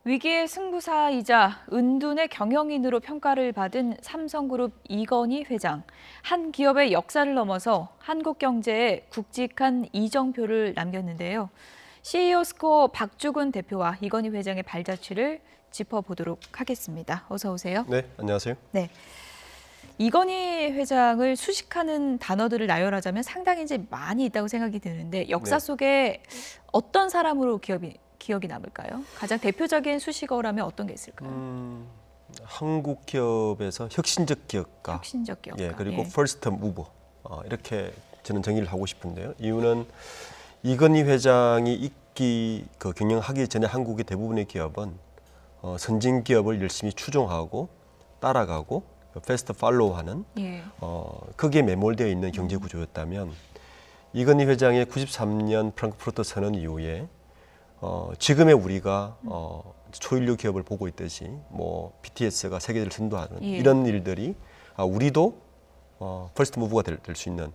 위기의 승부사이자 은둔의 경영인으로 평가를 받은 삼성그룹 이건희 회장. 한 기업의 역사를 넘어서 한국 경제에 굵직한 이정표를 남겼는데요. CEO 스코어 박주근 대표와 이건희 회장의 발자취를 짚어보도록 하겠습니다. 어서 오세요. 네, 안녕하세요. 네. 이건희 회장을 수식하는 단어들을 나열하자면 상당히 이제 많이 있다고 생각이 드는데 역사 네. 속에 어떤 사람으로 기억이 남을까요? 가장 대표적인 수식어라면 어떤 게 있을까요? 한국 기업에서 혁신적 기업가, 혁신적 기업가. 예, 그리고 퍼스트 무버 이렇게 저는 정의를 하고 싶은데요. 이유는 이건희 회장이 경영하기 전에 한국의 대부분의 기업은 선진 기업을 열심히 추종하고 따라가고 패스트 팔로우하는 예. 거기에 매몰되어 있는 경제 구조였다면 이건희 회장의 93년 프랑크푸르트 선언 이후에 지금의 우리가 초일류 기업을 보고 있듯이 뭐 BTS가 세계를 선도하는 예. 이런 일들이 우리도 퍼스트 무브가 될 수 있는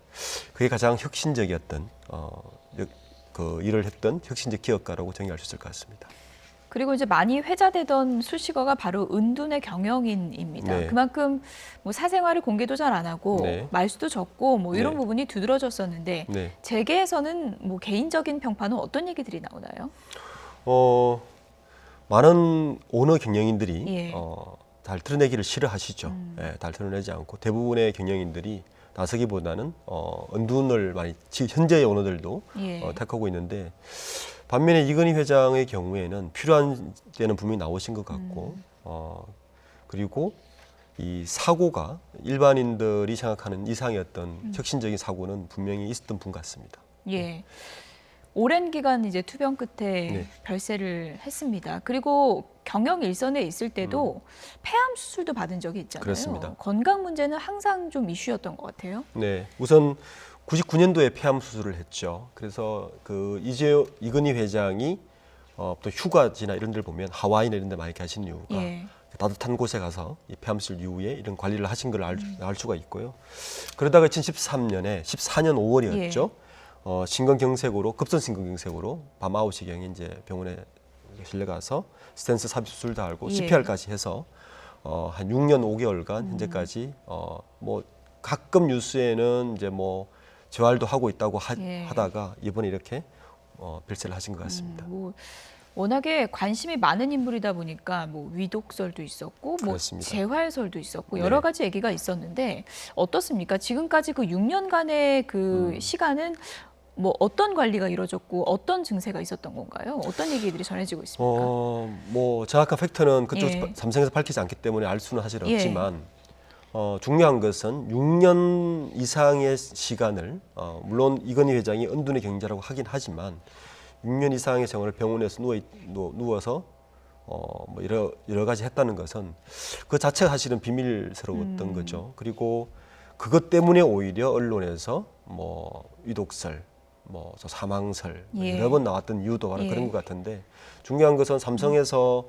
그게 가장 혁신적이었던 그 일을 했던 혁신적 기업가라고 정의할 수 있을 것 같습니다. 그리고 이제 많이 회자되던 수식어가 바로 은둔의 경영인입니다. 네. 그만큼 뭐 사생활을 공개도 잘 안 하고 네. 말수도 적고 뭐 이런 네. 부분이 두드러졌었는데 네. 재계에서는 뭐 개인적인 평판은 어떤 얘기들이 나오나요? 많은 오너 경영인들이 예. 잘 드러내기를 싫어하시죠. 예, 잘 드러내지 않고 대부분의 경영인들이 나서기보다는 은둔을 많이 현재의 오너들도 예. 택하고 있는데 반면에 이건희 회장의 경우에는 필요한 때는 분명히 나오신 것 같고 그리고 이 사고가 일반인들이 생각하는 이상의 어떤 혁신적인 사고는 분명히 있었던 분 같습니다. 예. 오랜 기간 이제 투병 끝에 네. 별세를 했습니다. 그리고 경영 일선에 있을 때도 폐암 수술도 받은 적이 있잖아요. 그렇습니다. 건강 문제는 항상 좀 이슈였던 것 같아요. 네, 우선 99년도에 폐암 수술을 했죠. 그래서 이건희 회장이 또 휴가지나 이런 데를 보면 하와이나 이런 데 많이 가신 이유가 예. 따뜻한 곳에 가서 이 폐암 수술 이후에 이런 관리를 하신 걸 알 수가 있고요. 그러다가 2014년 5월이었죠. 심근경색으로 급성 심근경색으로 밤 9시경에 이제 병원에 실려가서 스텐스 삽입 수술도 하고 예. CPR까지 해서 한 6년 5개월간 현재까지 뭐 가끔 뉴스에는 이제 뭐 재활도 하고 있다고 예. 하다가 이번에 이렇게 별세를 하신 것 같습니다. 뭐 워낙에 관심이 많은 인물이다 보니까 뭐 위독설도 있었고 뭐 그렇습니다. 재활설도 있었고 네. 여러 가지 얘기가 있었는데 어떻습니까? 지금까지 그 6년간의 그 시간은 뭐 어떤 관리가 이루어졌고 어떤 증세가 있었던 건가요? 어떤 얘기들이 전해지고 있습니까? 뭐 정확한 팩트는 그쪽 예. 삼성에서 밝히지 않기 때문에 알 수는 사실 예. 없지만 중요한 것은 6년 이상의 시간을 물론 이건희 회장이 은둔의 경자라고 하긴 하지만 6년 이상의 생활을 병원에서 누워서 뭐 여러 가지 했다는 것은 그 자체가 사실은 비밀스러웠던 거죠. 그리고 그것 때문에 오히려 언론에서 뭐 위독설, 뭐 사망설 예. 여러 번 나왔던 이유도 바로 예. 그런 것 같은데 중요한 것은 삼성에서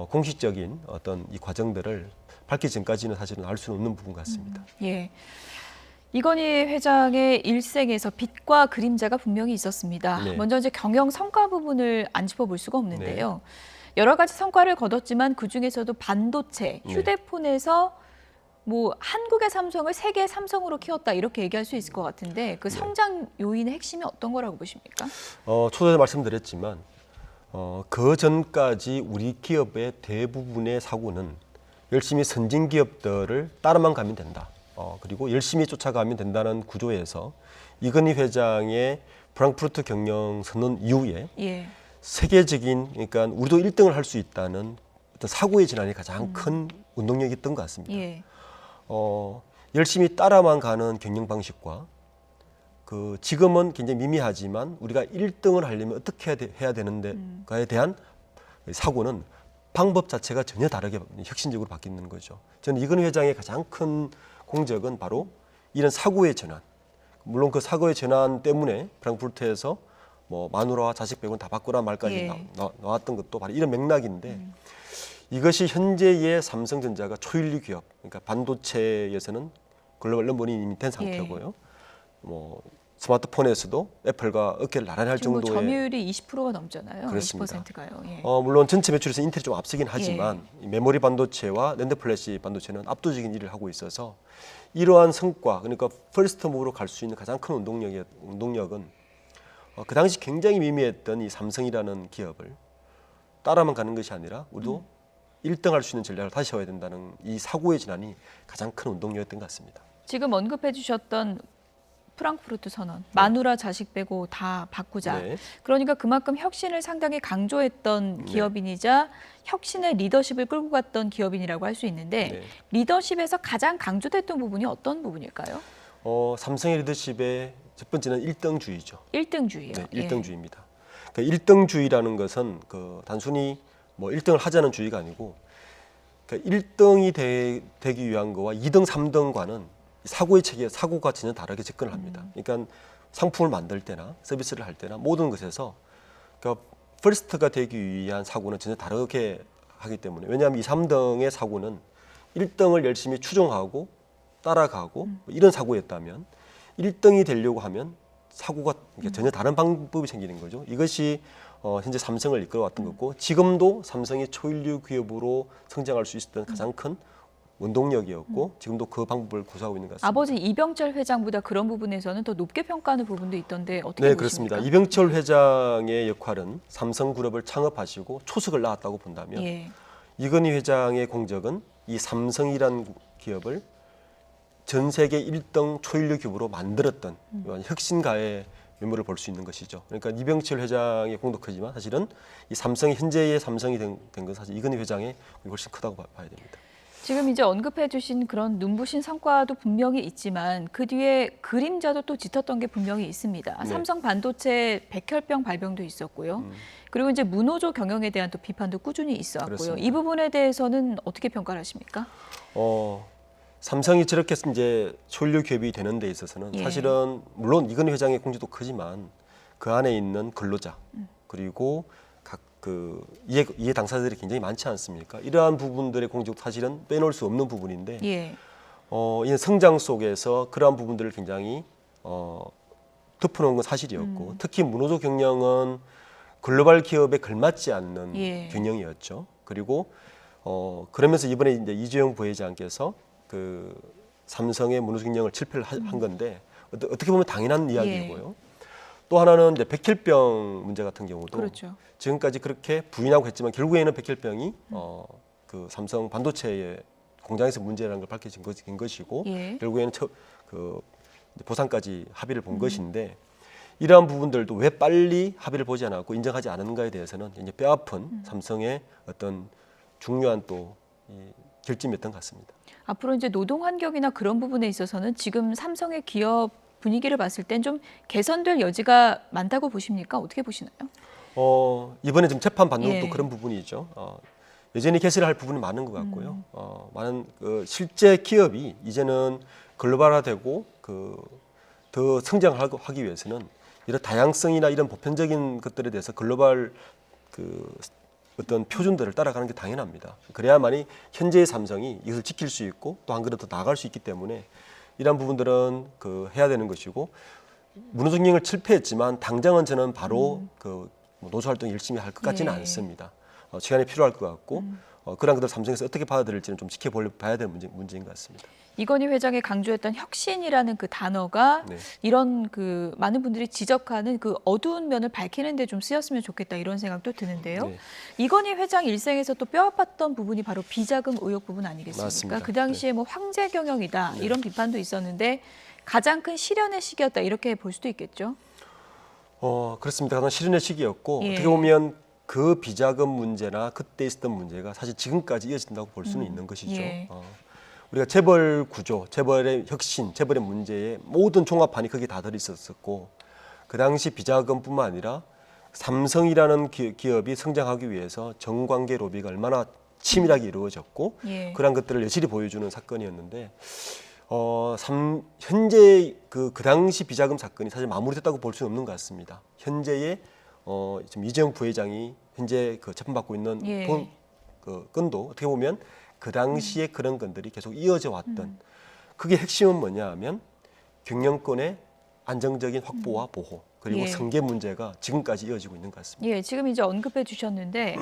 공식적인 어떤 이 과정들을 밝기 전까지는 사실은 알 수는 없는 부분 같습니다. 예. 이건희 회장의 일생에서 빛과 그림자가 분명히 있었습니다. 네. 먼저 이제 경영 성과 부분을 안 짚어볼 수가 없는데요. 여러 가지 성과를 거뒀지만 그 중에서도 반도체, 네. 휴대폰에서 뭐 한국의 삼성을 세계의 삼성으로 키웠다 이렇게 얘기할 수 있을 것 같은데 그 성장 요인의 핵심이 어떤 거라고 보십니까? 초전에 말씀드렸지만 그 전까지 우리 기업의 대부분의 사고는 열심히 선진 기업들을 따라만 가면 된다. 그리고 열심히 쫓아가면 된다는 구조에서 이건희 회장의 프랑크푸르트 경영 선언 이후에 예. 세계적인 그러니까 우리도 1등을 할 수 있다는 어떤 사고의 전환이 가장 큰 운동력이었던 것 같습니다. 예. 열심히 따라만 가는 경영 방식과 그 지금은 굉장히 미미하지만 우리가 1등을 하려면 어떻게 해야 되는데가에 대한 사고는 방법 자체가 전혀 다르게 혁신적으로 바뀌는 거죠. 저는 이건희 회장의 가장 큰 공적은 바로 이런 사고의 전환. 물론 그 사고의 전환 때문에 프랑크푸르트에서 뭐 마누라와 자식 빼고는 다 바꾸라 말까지 예. 나왔던 것도 바로 이런 맥락인데 이것이 현재의 삼성전자가 초일류 기업, 그러니까 반도체에서는 글로벌 넘버원이 이미 된 상태고요. 뭐 스마트폰에서도 애플과 어깨를 나란히 할 지금 뭐 정도의 점유율이 20%가 넘잖아요. 그렇습니다. 20%가요. 예. 물론 전체 매출에서 인텔이 좀 앞서긴 하지만 이 메모리 반도체와 낸드 플래시 반도체는 압도적인 일을 하고 있어서 이러한 성과, 그러니까 퍼스트 무브로 갈 수 있는 가장 큰 운동력은 그 당시 굉장히 미미했던 이 삼성이라는 기업을 따라만 가는 것이 아니라 우리도 1등 할 수 있는 전략을 다시 세워야 된다는 이 사고의 진환이 가장 큰 운동력이었던 것 같습니다. 지금 언급해 주셨던 프랑크푸르트 선언, 마누라 자식 빼고 다 바꾸자. 네. 그러니까 그만큼 혁신을 상당히 강조했던 기업인이자 혁신의 리더십을 끌고 갔던 기업인이라고 할 수 있는데 네. 리더십에서 가장 강조됐던 부분이 어떤 부분일까요? 삼성의 리더십의 첫 번째는 일등주의죠. 1등주의요. 네, 일등주의입니다. 그러니까 일등주의라는 것은 단순히 뭐 1등을 하자는 주의가 아니고 그러니까 1등이 되기 위한 거와 2등, 3등과는 사고가 전혀 다르게 접근을 합니다. 그러니까 상품을 만들 때나 서비스를 할 때나 모든 것에서 그러니까 퍼스트가 되기 위한 사고는 전혀 다르게 하기 때문에 왜냐하면 이 3등의 사고는 1등을 열심히 추종하고 따라가고 이런 사고였다면 1등이 되려고 하면 사고가 전혀 다른 방법이 생기는 거죠. 이것이 현재 삼성을 이끌어왔던 거고 지금도 삼성이 초일류 기업으로 성장할 수 있었던 가장 큰 원동력이었고 지금도 그 방법을 고수하고 있는 것 같습니다. 아버지 이병철 회장보다 그런 부분에서는 더 높게 평가하는 부분도 있던데 어떻게 네, 보십니까? 그렇습니다. 이병철 회장의 역할은 삼성그룹을 창업하시고 초석을 낳았다고 본다면 예. 이건희 회장의 공적은 이 삼성이라는 기업을 전 세계 1등 초일류 기업으로 만들었던 혁신가의 면모를 볼 수 있는 것이죠. 그러니까 이병철 회장의 공도 크지만 사실은 이 삼성이 현재의 삼성이 된 건 사실 이건희 회장의 훨씬 크다고 봐야 됩니다. 지금 이제 언급해 주신 그런 눈부신 성과도 분명히 있지만 그 뒤에 그림자도 또 짙었던 게 분명히 있습니다. 네. 삼성 반도체 백혈병 발병도 있었고요. 그리고 이제 문호조 경영에 대한 또 비판도 꾸준히 있었고요. 그렇습니다. 이 부분에 대해서는 어떻게 평가를 하십니까? 삼성이 저렇게 이제 초일류 기업이 되는 데 있어서는 예. 사실은 물론 이건희 회장의 공지도 크지만 그 안에 있는 근로자 그리고 각 이해 당사자들이 굉장히 많지 않습니까? 이러한 부분들의 공직도 사실은 빼놓을 수 없는 부분인데 예. 이 성장 속에서 그러한 부분들을 굉장히 덮어놓은 건 사실이었고 특히 문호조 경영은 글로벌 기업에 걸맞지 않는 예. 경영이었죠. 그리고 그러면서 이번에 이제 이재용 부회장께서 삼성의 문호조 경영을 실패를 한 건데 어떻게 보면 당연한 이야기고요. 또 하나는 이제 백혈병 문제 같은 경우도 그렇죠. 지금까지 그렇게 부인하고 했지만 결국에는 백혈병이 그 삼성 반도체의 공장에서 문제라는 걸 밝혀진 것이고 예. 결국에는 보상까지 합의를 본 것인데 이러한 부분들도 왜 빨리 합의를 보지 않았고 인정하지 않았는가에 대해서는 이제 뼈아픈 삼성의 어떤 중요한 또 결점이었던 것 같습니다. 앞으로 이제 노동 환경이나 그런 부분에 있어서는 지금 삼성의 기업 분위기를 봤을 땐 좀 개선될 여지가 많다고 보십니까? 어떻게 보시나요? 이번에 좀 재판 받는 예. 것도 그런 부분이죠. 여전히 개선을 할 부분이 많은 것 같고요. 많은 실제 기업이 이제는 글로벌화되고 더 성장하기 위해서는 이런 다양성이나 이런 보편적인 것들에 대해서 글로벌 어떤 표준들을 따라가는 게 당연합니다. 그래야만이 현재의 삼성이 이것을 지킬 수 있고 또 한 걸음 더 나아갈 수 있기 때문에 이러한 부분들은 해야 되는 것이고 문호조 경영을 실패했지만 당장은 저는 바로 노조 활동 열심히 할 것 같지는 예. 않습니다. 시간이 필요할 것 같고 그런 것들 삼성에서 어떻게 받아들일지는 좀 지켜봐야 될 문제인 것 같습니다. 이건희 회장이 강조했던 혁신이라는 그 단어가 네. 이런 많은 분들이 지적하는 그 어두운 면을 밝히는 데 좀 쓰였으면 좋겠다 이런 생각도 드는데요. 네. 이건희 회장 일생에서 또 뼈아팠던 부분이 바로 비자금 의혹 부분 아니겠습니까? 맞습니다. 그 당시에 뭐 황제 경영이다 이런 비판도 있었는데 가장 큰 실현의 시기였다 이렇게 볼 수도 있겠죠. 그렇습니다. 가장 실현의 시기였고 예. 어떻게 보면 그 비자금 문제나 그때 있었던 문제가 사실 지금까지 이어진다고 볼 수는 있는 것이죠. 예. 우리가 재벌 구조, 재벌의 혁신, 재벌의 문제에 모든 종합판이 거기에 다 들어있었고 그 당시 비자금뿐만 아니라 삼성이라는 기업이 성장하기 위해서 정관계 로비가 얼마나 치밀하게 이루어졌고 예. 그런 것들을 여실히 보여주는 사건이었는데 현재 그 당시 비자금 사건이 사실 마무리됐다고 볼 수는 없는 것 같습니다. 현재의 지금 이재용 부회장이 현재 재판받고 있는 예. 건도 어떻게 보면 그 당시에 그런 건들이 계속 이어져 왔던 그게 핵심은 뭐냐 하면 경영권의 안정적인 확보와 보호 그리고 예. 승계 문제가 지금까지 이어지고 있는 것 같습니다. 예, 지금 이제 언급해 주셨는데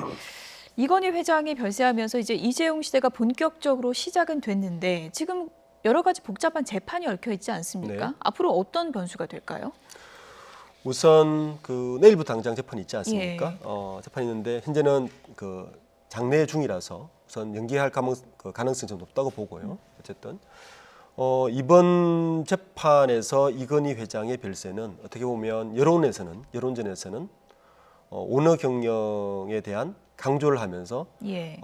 이건희 회장이 별세하면서 이제 이재용 시대가 본격적으로 시작은 됐는데 지금 여러 가지 복잡한 재판이 얽혀 있지 않습니까? 네. 앞으로 어떤 변수가 될까요? 우선 그 내일부터 당장 재판이 있지 않습니까? 예. 재판이 있는데 현재는 그 장내 중이라서 우선 연기할 가능성이 좀 높다고 보고요. 어쨌든 이번 재판에서 이건희 회장의 별세는 어떻게 보면 여론전에서는 오너 경영에 대한 강조를 하면서 예.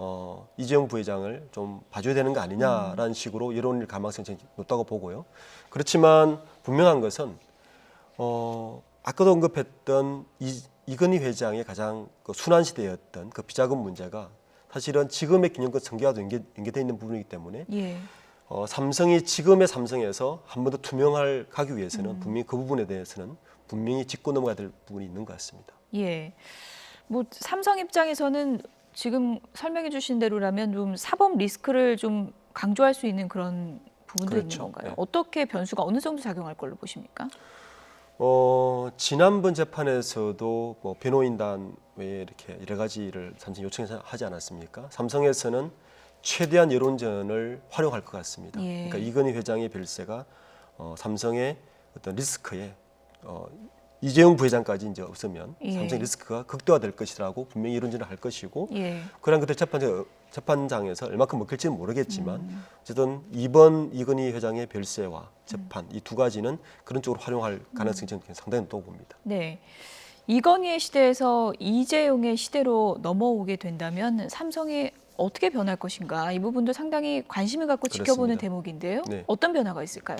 이재용 부회장을 좀 봐줘야 되는 거 아니냐라는 식으로 여론일 가능성이 높다고 보고요. 그렇지만 분명한 것은 아까도 언급했던 이건희 회장의 가장 그 순환 시대였던 그 비자금 문제가 사실은 지금의 균형권 전개와도 연계되어 있는 부분이기 때문에 예. 삼성이 지금의 삼성에서 한 번 더 투명할 가기 위해서는 분명히 그 부분에 대해서는 분명히 짚고 넘어가야 될 부분이 있는 것 같습니다. 예. 뭐 삼성 입장에서는 지금 설명해 주신 대로라면 좀 사법 리스크를 좀 강조할 수 있는 그런 부분도 있는 그렇죠. 건가요? 네. 어떻게 변수가 어느 정도 작용할 걸로 보십니까? 지난번 재판에서도 뭐 변호인단 외에 이렇게 여러 가지를 삼성이 요청하지 않았습니까? 삼성에서는 최대한 여론전을 활용할 것 같습니다. 예. 그러니까 이건희 회장의 별세가 삼성의 어떤 리스크에 이재용 부회장까지 이제 없으면 예. 삼성 리스크가 극대화될 것이라고 분명히 여론전을 할 것이고 예. 그런 것들 재판장에서 얼마큼 먹힐지는 모르겠지만 어쨌든 이번 이건희 회장의 별세와 재판 이 두 가지는 그런 쪽으로 활용할 가능성이 저는 상당히 높다고 봅니다. 네. 이건희의 시대에서 이재용의 시대로 넘어오게 된다면 삼성이 어떻게 변할 것인가 이 부분도 상당히 관심을 갖고 지켜보는 그렇습니다. 대목인데요. 네. 어떤 변화가 있을까요?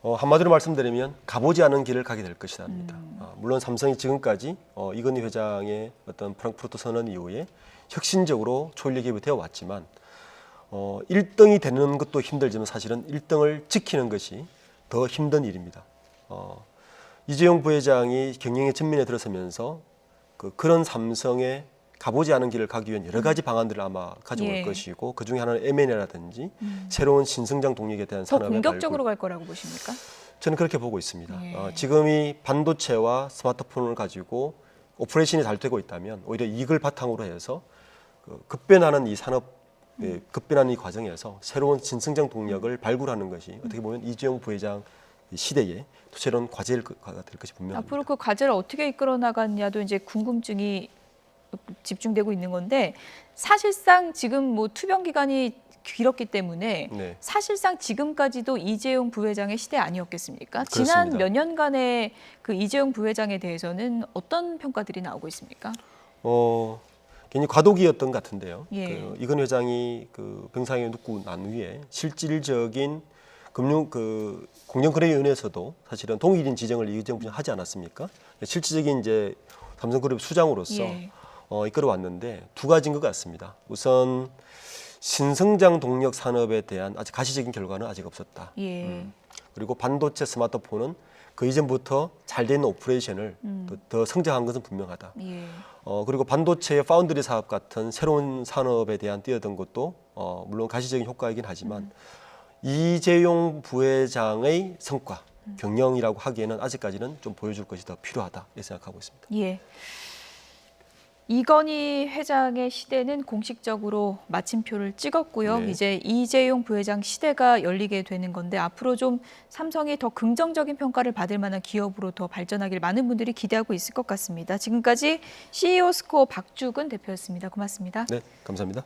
한마디로 말씀드리면 가보지 않은 길을 가게 될 것이랍니다. 물론 삼성이 지금까지 이건희 회장의 어떤 프랑크푸르트 선언 이후에 혁신적으로 초일리 기업이 되어 왔지만 1등이 되는 것도 힘들지만 사실은 1등을 지키는 것이 더 힘든 일입니다. 이재용 부회장이 경영의 전면에 들어서면서 그런 삼성의 가보지 않은 길을 가기 위한 여러 가지 방안들을 아마 가져올 예. 것이고 그중에 하나는 M&A라든지 새로운 신성장 동력에 대한 더 산업의 공격적으로 발굴. 갈 거라고 보십니까? 저는 그렇게 보고 있습니다. 예. 지금이 반도체와 스마트폰을 가지고 오퍼레이션이 잘 되고 있다면 오히려 이걸 바탕으로 해서 급변하는 이 산업 급변하는 이 과정에서 새로운 신성장 동력을 발굴하는 것이 어떻게 보면 이재용 부회장 시대에 또 새로운 과제가 될 것이 분명합니다. 앞으로 그 과제를 어떻게 이끌어 나가느냐도 이제 궁금증이 집중되고 있는 건데 사실상 지금 뭐 투병 기간이 길었기 때문에 네. 사실상 지금까지도 이재용 부회장의 시대 아니었겠습니까? 그렇습니다. 지난 몇 년간의 그 이재용 부회장에 대해서는 어떤 평가들이 나오고 있습니까? 괜히 과도기였던 것 같은데요. 예. 이건 회장이 병상에 눕고 난 후에 실질적인 공정거래위원회에서도 사실은 동일인 지정을 이재용 부회장 하지 않았습니까? 실질적인 이제 삼성그룹 수장으로서 예. 이끌어왔는데 두 가지인 것 같습니다. 우선 신성장 동력 산업에 대한 아직 가시적인 결과는 아직 없었다. 예. 그리고 반도체 스마트폰은 그 이전부터 잘 되는 오퍼레이션을 더 성장한 것은 분명하다. 예. 그리고 반도체의 파운드리 사업 같은 새로운 산업에 대한 뛰어든 것도 물론 가시적인 효과이긴 하지만 이재용 부회장의 성과, 경영이라고 하기에는 아직까지는 좀 보여줄 것이 더 필요하다 이렇게 생각하고 있습니다. 예. 이건희 회장의 시대는 공식적으로 마침표를 찍었고요. 네. 이제 이재용 부회장 시대가 열리게 되는 건데 앞으로 좀 삼성이 더 긍정적인 평가를 받을 만한 기업으로 더 발전하길 많은 분들이 기대하고 있을 것 같습니다. 지금까지 CEO 스코어 박주근 대표였습니다. 고맙습니다. 네, 감사합니다.